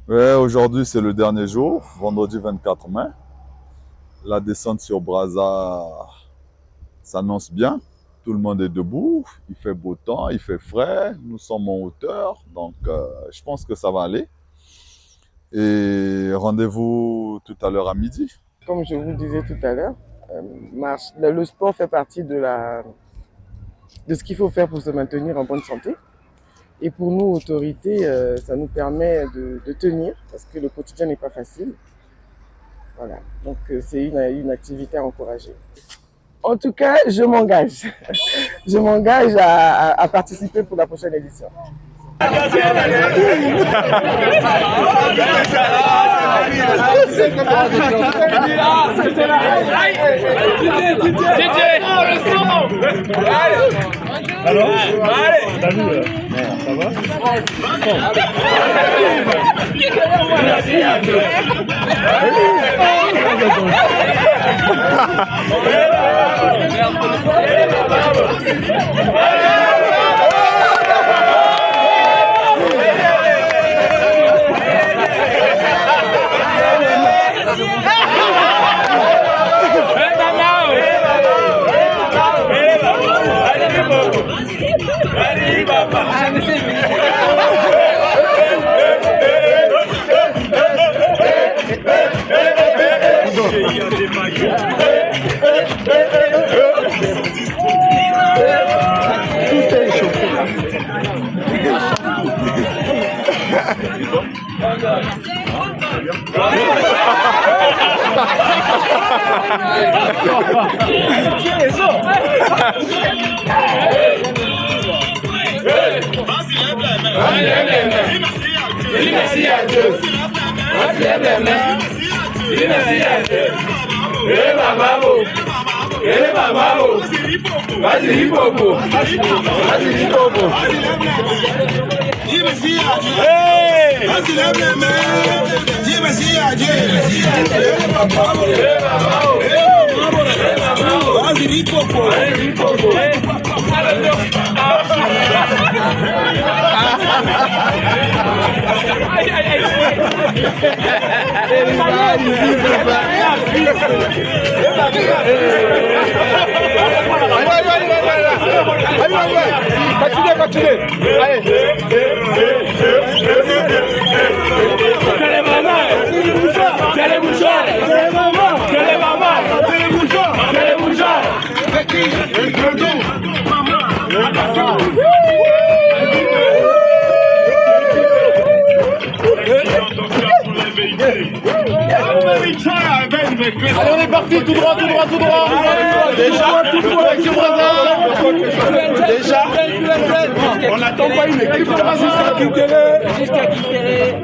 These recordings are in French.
Ouais, aujourd'hui, c'est le dernier jour, vendredi 24 mai. La descente sur Brazza s'annonce bien. Tout le monde est debout. Il fait beau temps, il fait frais. Nous sommes en hauteur. Donc, je pense que ça va aller. Et rendez-vous tout à l'heure à midi. Comme je vous disais tout à l'heure, le sport fait partie de ce qu'il faut faire pour se maintenir en bonne santé. Et pour nous, autorités, ça nous permet de tenir parce que le quotidien n'est pas facile. Voilà, donc c'est une activité à encourager. En tout cas, je m'engage. Je m'engage à participer pour la prochaine édition. Alors, salut, ça va? Allez, on est parti, tout droit, tout droit, tout droit. Déjà, on n'attend pas une équipe. Jusqu'à Kitéré.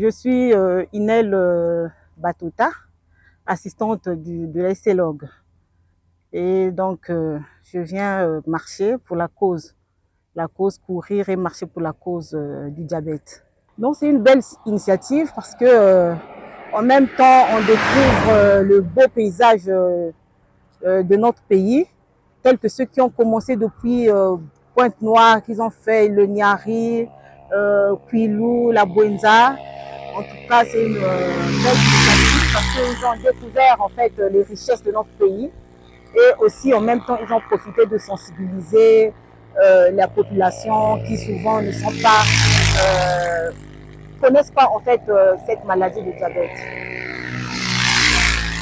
Je suis Inel Batouta, assistante de la SLOG. Et donc, je viens marcher pour la cause courir et marcher pour la cause du diabète. Donc, c'est une belle initiative parce que en même temps, on découvre le beau paysage de notre pays, tels que ceux qui ont commencé depuis Pointe-Noire, qu'ils ont fait le Niari, Quilou, la Bouenza. En tout cas, c'est une belle initiative parce qu'ils ont découvert en fait les richesses de notre pays et aussi en même temps, ils ont profité de sensibiliser la population qui souvent ne sont pas, connaissent pas en fait cette maladie de diabète.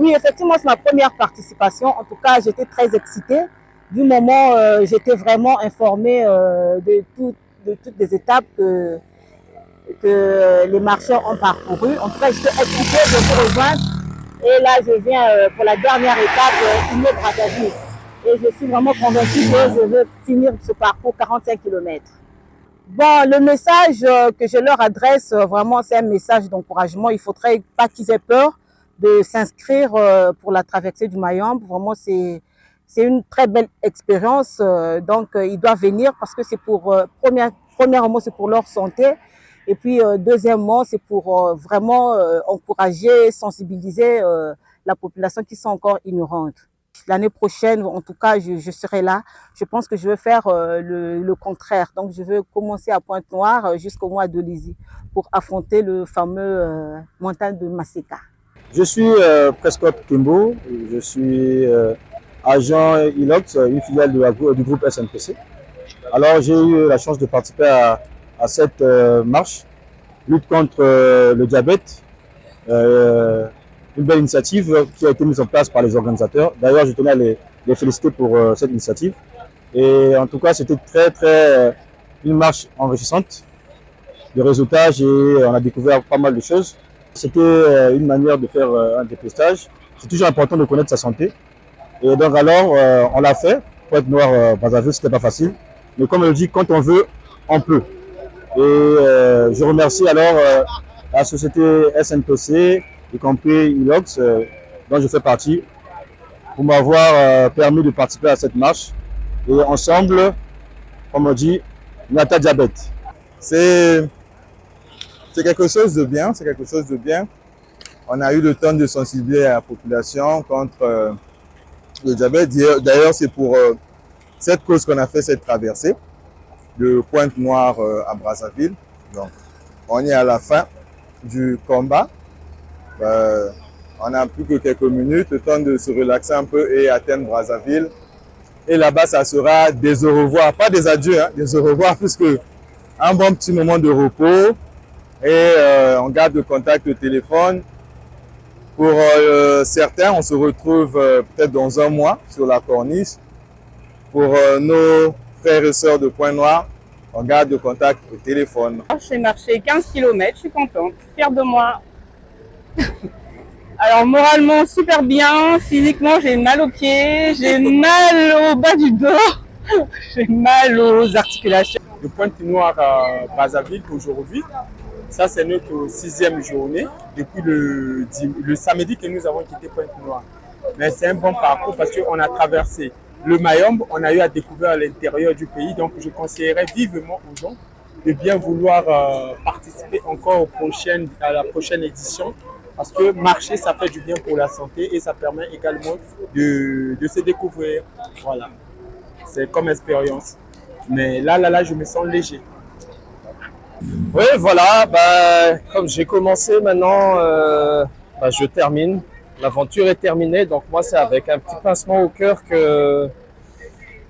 Oui, effectivement, c'est ma première participation. En tout cas, j'étais très excitée. Du moment, j'étais vraiment informée de toutes les étapes que les marcheurs ont parcourues. En tout cas, j'étais excitée de vous rejoindre. Et là, je viens pour la dernière étape, Inel Brazzaville. Et je suis vraiment convaincue que je veux finir ce parcours 45 km. Bon, le message que je leur adresse, vraiment, c'est un message d'encouragement. Il ne faudrait pas qu'ils aient peur de s'inscrire pour la traversée du Mayombe. Vraiment, c'est une très belle expérience. Donc, ils doivent venir parce que c'est pour, premièrement, c'est pour leur santé. Et puis, deuxièmement, c'est pour vraiment encourager, sensibiliser la population qui sont encore ignorantes. L'année prochaine, en tout cas, je serai là. Je pense que je veux faire le contraire. Donc, je veux commencer à Pointe-Noire jusqu'au mois de Lizy pour affronter le fameux montagne de Masséka. Je suis Prescott Kimbo, je suis agent ILOX, une filiale du groupe SNPC. Alors, j'ai eu la chance de participer à cette marche, lutte contre le diabète. Une belle initiative qui a été mise en place par les organisateurs. D'ailleurs, je tenais à les féliciter pour cette initiative. Et en tout cas, c'était une marche enrichissante de réseautage et on a découvert pas mal de choses. C'était une manière de faire un dépistage. C'est toujours important de connaître sa santé. Et donc alors, on l'a fait. Pointe-Noire, Brazzaville, c'était pas facile. Mais comme on le dit, quand on veut, on peut. Et je remercie alors la société SNPC, y compris ILOX, dont je fais partie, pour m'avoir permis de participer à cette marche. Et ensemble, comme on dit, Nata Diabète. C'est quelque chose de bien, c'est quelque chose de bien. On a eu le temps de sensibiliser la population contre le diabète. D'ailleurs, c'est pour cette cause qu'on a fait cette traversée de Pointe-Noire à Brazzaville. Donc, on est à la fin du combat. On n'a plus que quelques minutes, le temps de se relaxer un peu et atteindre Brazzaville. Et là-bas, ça sera des au revoir, pas des adieux, hein, des au revoir, puisque un bon petit moment de repos et on garde le contact au téléphone. Pour certains, on se retrouve peut-être dans un mois sur la corniche. Pour nos frères et sœurs de Pointe-Noire, on garde le contact au téléphone. J'ai marché 15 km, je suis contente, fière de moi. Alors moralement super bien, physiquement j'ai mal aux pieds, j'ai mal au bas du dos, j'ai mal aux articulations. De Pointe-Noire à Brazzaville aujourd'hui, ça c'est notre 6e journée depuis le samedi que nous avons quitté Pointe-Noire. Mais c'est un bon parcours parce qu'on a traversé le Mayombe, on a eu à découvrir l'intérieur du pays, donc je conseillerais vivement aux gens de bien vouloir participer encore à la prochaine édition. Parce que marcher, ça fait du bien pour la santé et ça permet également de se découvrir. Voilà, c'est comme expérience. Mais là, je me sens léger. Oui, voilà, comme j'ai commencé maintenant, je termine. L'aventure est terminée, donc moi c'est avec un petit pincement au cœur que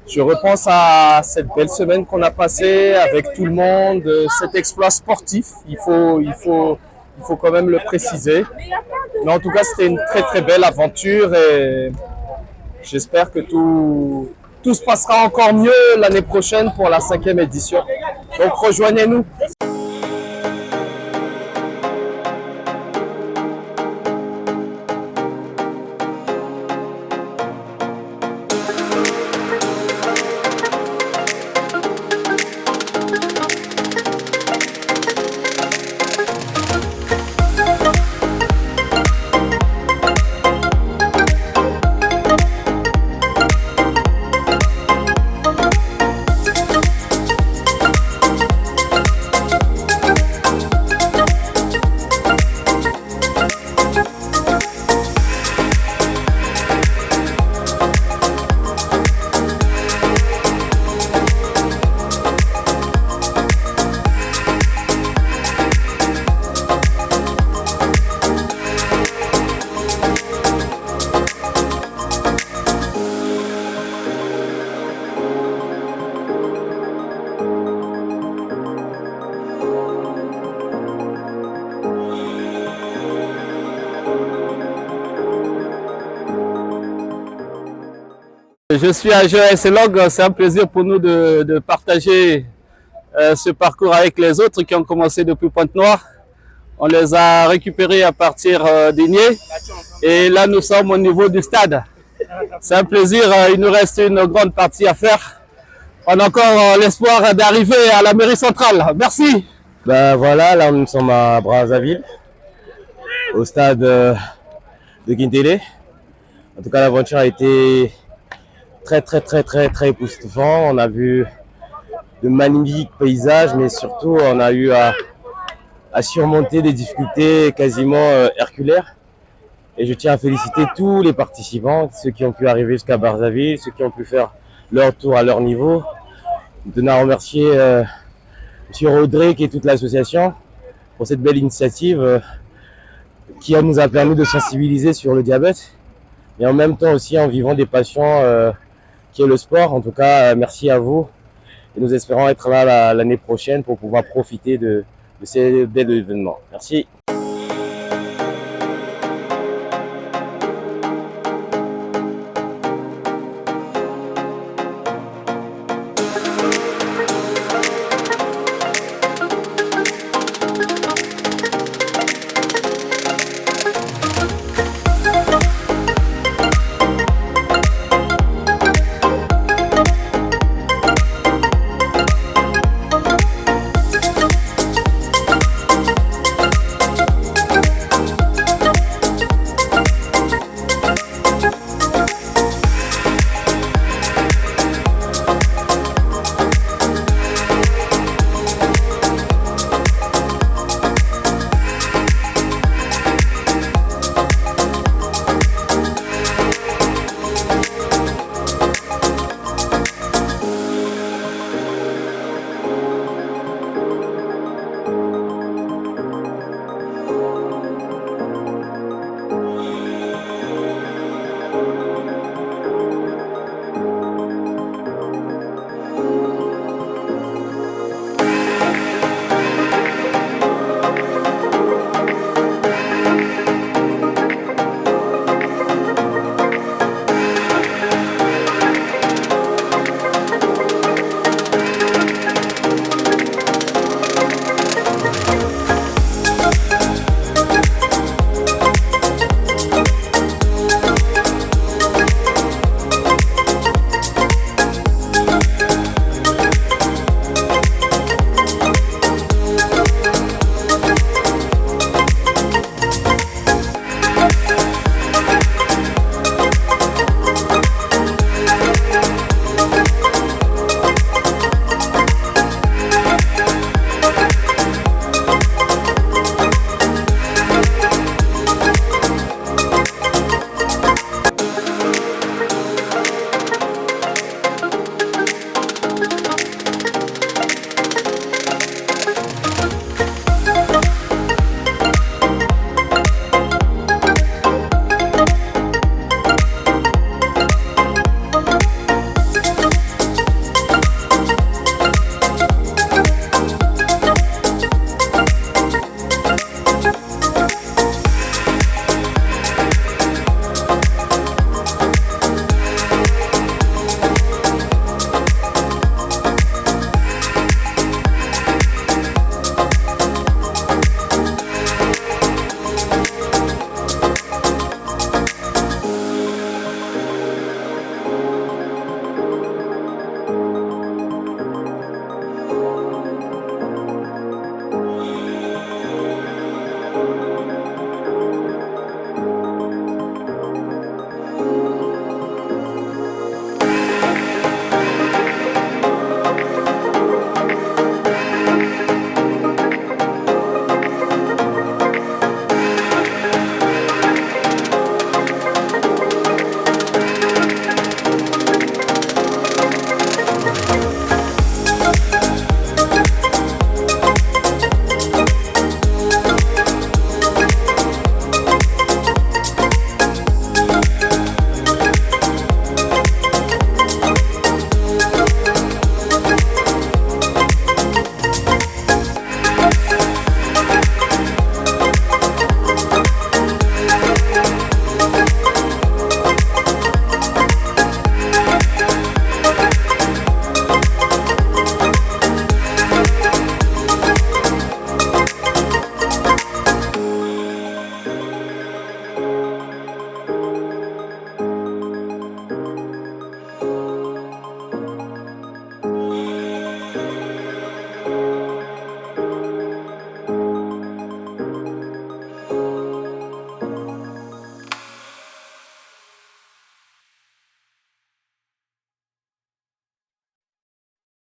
je repense à cette belle semaine qu'on a passée avec tout le monde, cet exploit sportif. Il faut quand même le préciser. Mais en tout cas, c'était une très belle aventure et j'espère que tout se passera encore mieux l'année prochaine pour la 5e édition. Donc rejoignez-nous. Je suis agent SLOG, c'est un plaisir pour nous de partager ce parcours avec les autres qui ont commencé depuis Pointe-Noire. On les a récupérés à partir d'Igné et là nous sommes au niveau du stade. C'est un plaisir, il nous reste une grande partie à faire. On a encore l'espoir d'arriver à la mairie centrale. Merci. Ben voilà, là nous sommes à Brazzaville, au stade de Guintélé. En tout cas, l'aventure a été très époustouflant. On a vu de magnifiques paysages, mais surtout on a eu à surmonter des difficultés quasiment herculaires. Et je tiens à féliciter tous les participants, ceux qui ont pu arriver jusqu'à Brazzaville, ceux qui ont pu faire leur tour à leur niveau. Je tenais à remercier M. Rodrigue et toute l'association pour cette belle initiative qui nous a permis de sensibiliser sur le diabète et en même temps aussi en vivant des passions qui est le sport. En tout cas, merci à vous et nous espérons être là l'année prochaine pour pouvoir profiter de ces bels événements. Merci.